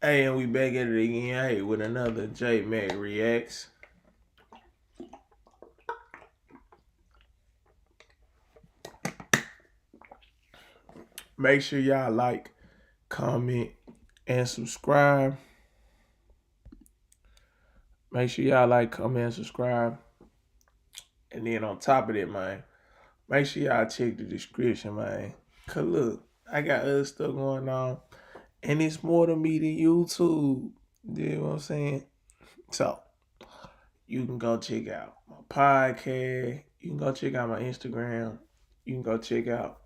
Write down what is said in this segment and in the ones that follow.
Hey, and we back at it again. Hey, with another Jmac reacts. Make sure y'all like, comment, and subscribe. Make sure y'all like, comment, and subscribe. And then on top of that, man, make sure y'all check the description, man. Cause look, I got other stuff going on, and it's more to me than YouTube. You know what I'm saying? So you can go check out my podcast. You can go check out my Instagram. You can go check out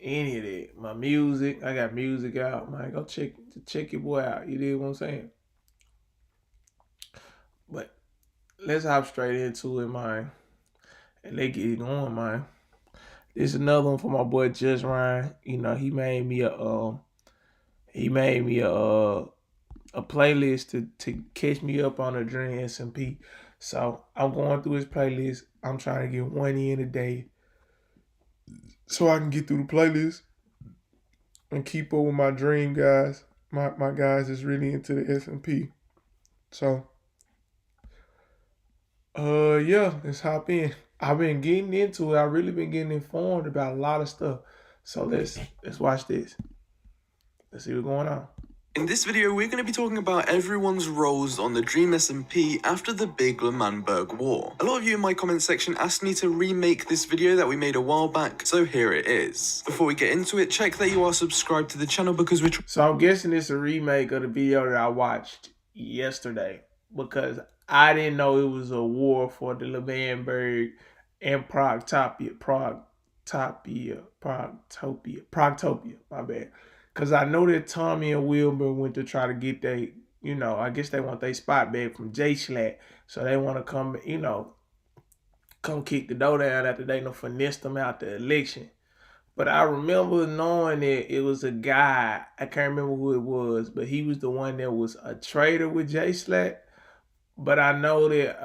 any of that. My music, I got music out, man. Go check your boy out. You dig what I'm saying? But let's hop straight into it, man. And let's get it going, man. This is another one for my boy Just Ryan. You know, he made me a playlist to catch me up on the Dream SMP. So I'm going through his playlist. I'm trying to get one in a day so I can get through the playlist and keep up with my dream guys. My guys is really into the SMP. So yeah, let's hop in. I've been getting into it. I've really been getting informed about a lot of stuff. So let's watch this. Let's see what's going on. In this video, we're going to be talking about everyone's roles on the Dream SMP after the big L'Manberg War. A lot of you in my comment section asked me to remake this video that we made a while back, so here it is. Before we get into it, check that you are subscribed to the channel because we're... So I'm guessing it's a remake of the video that I watched yesterday because I didn't know it was a war for the L'Manberg and Proctopia, my bad. Because I know that Tommy and Wilbur went to try to get they, I guess they want their spot back from Jmac. So they want to come, come kick the door down after they finessed them out the election. But I remember knowing that it was a guy, I can't remember who it was, but he was the one that was a traitor with Jmac. But I know that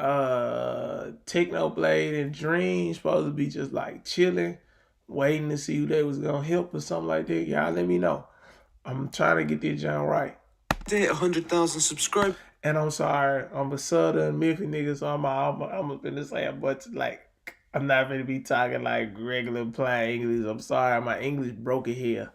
Technoblade and Dream supposed to be just like chilling, waiting to see who they was going to help or something like that. Y'all let me know. I'm trying to get this John right. Hit 100,000 subscribers. And I'm sorry, I'm a Southern Miffy nigga, so I'm gonna say a bunch of like, I'm not gonna be talking like regular plain English. I'm sorry, my English broken here.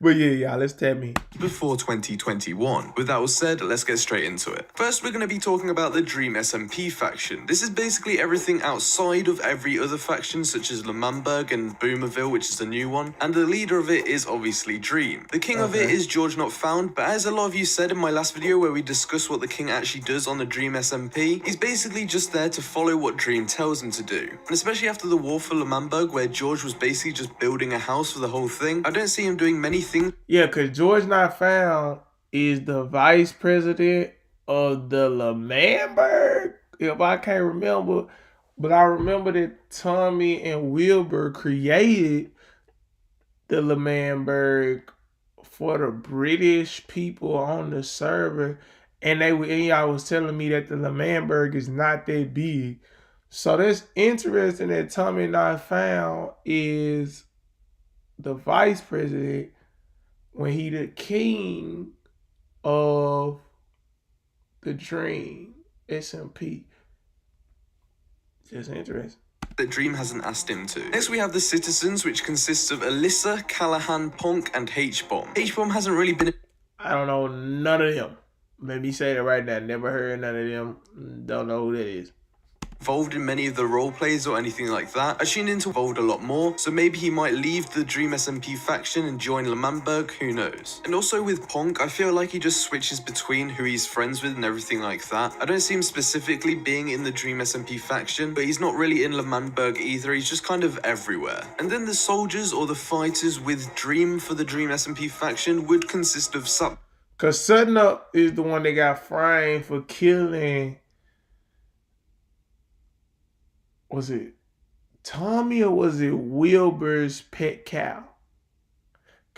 But yeah, y'all, let's tell me. Before 2021. With that all said, let's get straight into it. First, we're going to be talking about the Dream SMP faction. This is basically everything outside of every other faction, such as L'Manberg and Boomerville, which is the new one. And the leader of it is obviously Dream. The king of it is George Not Found, but as a lot of you said in my last video where we discussed what the king actually does on the Dream SMP, he's basically just there to follow what Dream tells him to do. And especially after the war for L'Manberg, where George was basically just building a house for the whole thing, I don't see him doing many things. Yeah, because George Not Found is the vice president of the L'Manberg, if I can't remember. But I remember that Tommy and Wilbur created the L'Manberg for the British people on the server. And y'all was telling me that the L'Manberg is not that big. So that's interesting that Tommy Not Found is the vice president when he the king of the Dream SMP. Just interesting. That Dream hasn't asked him to. Next we have the citizens, which consists of Alyssa, Callahan, Punk, and H-Bomb. H-Bomb hasn't really been... I don't know none of them. Let me say that right now. Never heard none of them. Don't know who that is. Involved in many of the role plays or anything like that. I tuned into involved a lot more, so maybe he might leave the Dream SMP faction and join L'Manberg, who knows. And also with Punk, I feel like he just switches between who he's friends with and everything like that. I don't see him specifically being in the Dream SMP faction, but he's not really in L'Manberg either, he's just kind of everywhere. And then the soldiers or the fighters with Dream for the Dream SMP faction would consist of Cause Sutton Up is the one that got framed for killing... Was it Tommy or was it Wilbur's pet cow?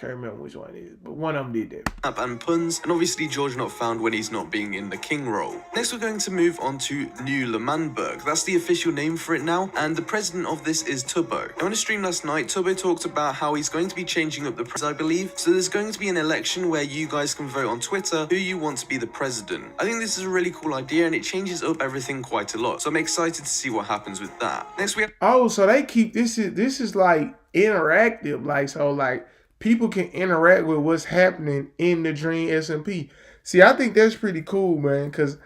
Can't remember which one it is, but one of them did that. And puns, and obviously George not found when he's not being in the king role. Next we're going to move on to New Lemanberg. That's the official name for it now, and the president of this is Tubbo. Now in a stream last night, Tubbo talked about how he's going to be changing up the president, I believe. So there's going to be an election where you guys can vote on Twitter who you want to be the president. I think this is a really cool idea and it changes up everything quite a lot. So I'm excited to see what happens with that. Next we have... Oh, so they keep this is like interactive, like so like people can interact with what's happening in the Dream SMP. See, I think that's pretty cool, man, because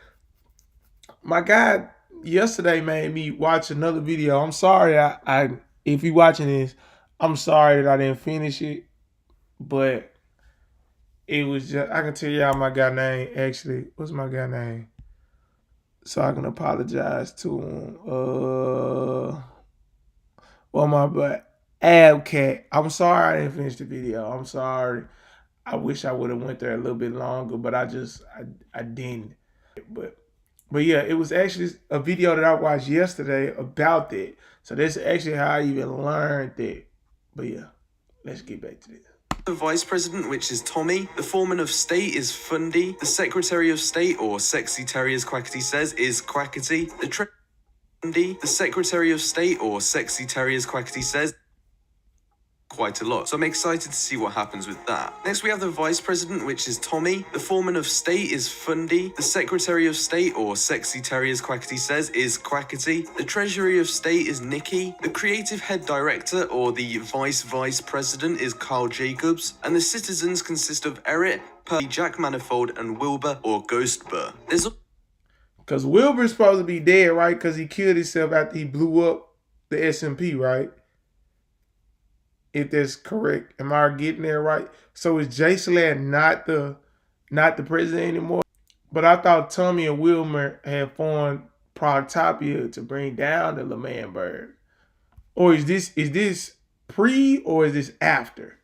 my guy yesterday made me watch another video. I'm sorry, I if you watching this, I'm sorry that I didn't finish it, but it was just, I can tell y'all my guy name, actually. What's my guy name? So I can apologize to him. Well, my butt. Abcat. I'm sorry I didn't finish the video. I'm sorry. I wish I would have went there a little bit longer, but I didn't. But yeah, it was actually a video that I watched yesterday about that. So that's actually how I even learned that. But yeah, let's get back to this. The Vice President, which is Tommy. The Foreman of State is Fundy. The Secretary of State, or Sexy Terry as Quackity says, is Quackity. The Secretary of State, or Sexy Terry as Quackity says, quite a lot. So I'm excited to see what happens with that. Next we have the Vice President, which is Tommy. The Foreman of State is Fundy. The Secretary of State, or Sexy Terry as Quackity says, is Quackity. The Treasury of State is Nikki. The Creative Head Director, or the Vice President, is Carl Jacobs. And the citizens consist of Eric, Jack Manifold, and Wilbur, or Ghostbur. There's because Wilbur's supposed to be dead, right? Because he killed himself after he blew up the SMP, right? If that's correct. Am I getting there right? So is Jay Slad not the president anymore? But I thought Tommy and Wilmer had formed Proctopia to bring down the Lemanberg. Or is this pre or is this after?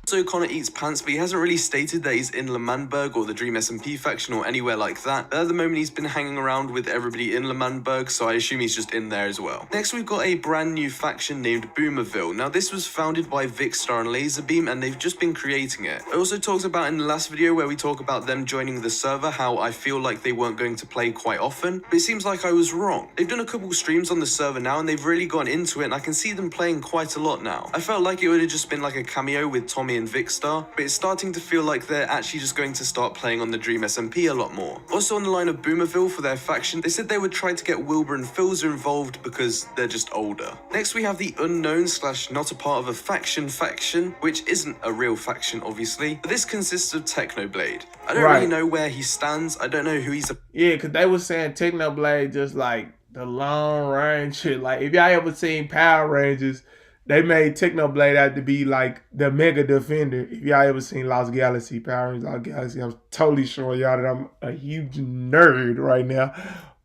Also, Connor eats pants, but he hasn't really stated that he's in Lemanberg or the Dream SMP faction or anywhere like that. But at the moment, he's been hanging around with everybody in Lemanberg, so I assume he's just in there as well. Next, we've got a brand new faction named Boomerville. Now, this was founded by Vikkstar and Laserbeam, and they've just been creating it. I also talked about in the last video where we talk about them joining the server, how I feel like they weren't going to play quite often, but it seems like I was wrong. They've done a couple streams on the server now, and they've really gone into it, and I can see them playing quite a lot now. I felt like it would have just been like a cameo with Tommy and Vikkstar, but it's starting to feel like they're actually just going to start playing on the Dream SMP a lot more. Also on the line of Boomerville for their faction, they said they would try to get Wilbur and Philza involved because they're just older. Next we have the unknown / not a part of a faction, which isn't a real faction obviously, but this consists of Technoblade. I don't really know where he stands, I don't know who he's a... Yeah, because they were saying Technoblade just like the long range shit. Like if y'all ever seen Power Rangers, they made Technoblade out to be like the mega defender. If y'all ever seen Lost Galaxy, Power Rangers Lost Galaxy, I'm totally showing y'all that I'm a huge nerd right now.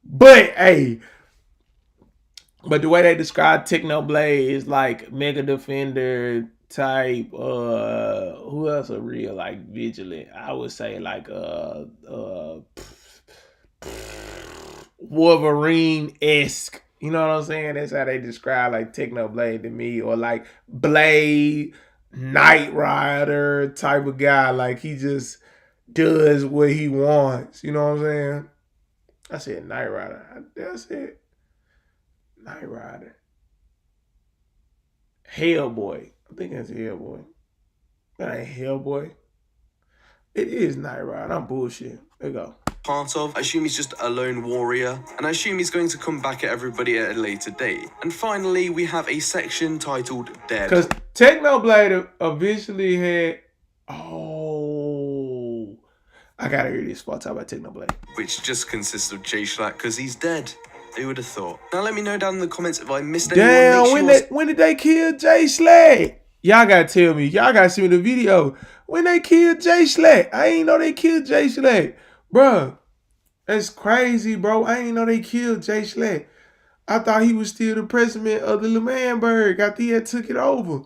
But hey, but the way they describe Technoblade is like mega defender type. Who else are real like vigilant? I would say like Wolverine-esque. You know what I'm saying? That's how they describe like Technoblade to me, or like Blade, Knight Rider type of guy. Like he just does what he wants. You know what I'm saying? I said Knight Rider. That's it. Knight Rider. Hellboy. I think that's Hellboy. That ain't Hellboy. It is Knight Rider. I'm bullshit. There you go. Part of. I assume he's just a lone warrior, and I assume he's going to come back at everybody at a later date. And finally, we have a section titled Dead. Because Technoblade eventually had... Oh... I gotta hear this while I talk about Technoblade. Which just consists of Jay Schlatt, because he's dead. Who would have thought? Now let me know down in the comments if I missed anyone. Damn, when did they kill Jay Schlatt? Y'all gotta tell me. Y'all gotta see me the video. When they killed Jay Schlatt. I ain't know they killed Jay Schlatt. Bruh, that's crazy, bro. I ain't know they killed Jay Schlatt. I thought he was still the president of the Lemanberg. I think he had took it over.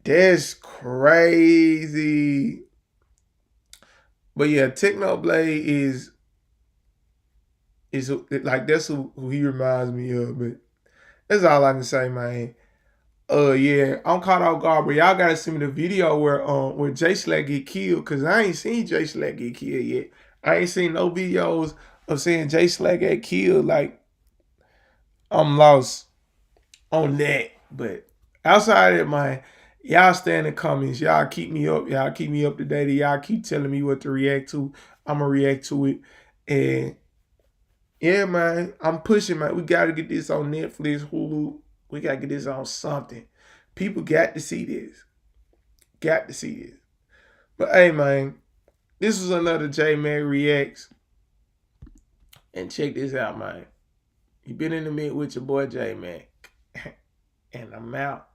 That's crazy. But yeah, Technoblade is like, that's who he reminds me of. But that's all I can say, man. Yeah, I'm caught off guard, but y'all gotta send me the video where Jay Slack get killed, cause I ain't seen Jay Slack get killed yet. I ain't seen no videos of saying Jay Slack get killed. Like, I'm lost on that. But outside of it, man, y'all stay in the comments. Y'all keep me up. Y'all keep me up to date. Y'all keep telling me what to react to. I'ma react to it. And yeah, man, I'm pushing, man. We gotta get this on Netflix, Hulu. We gotta get this on something. People got to see this. Got to see this. But hey, man, this was another Jmac Reacts. And check this out, man. You been in the mid with your boy Jmac. And I'm out.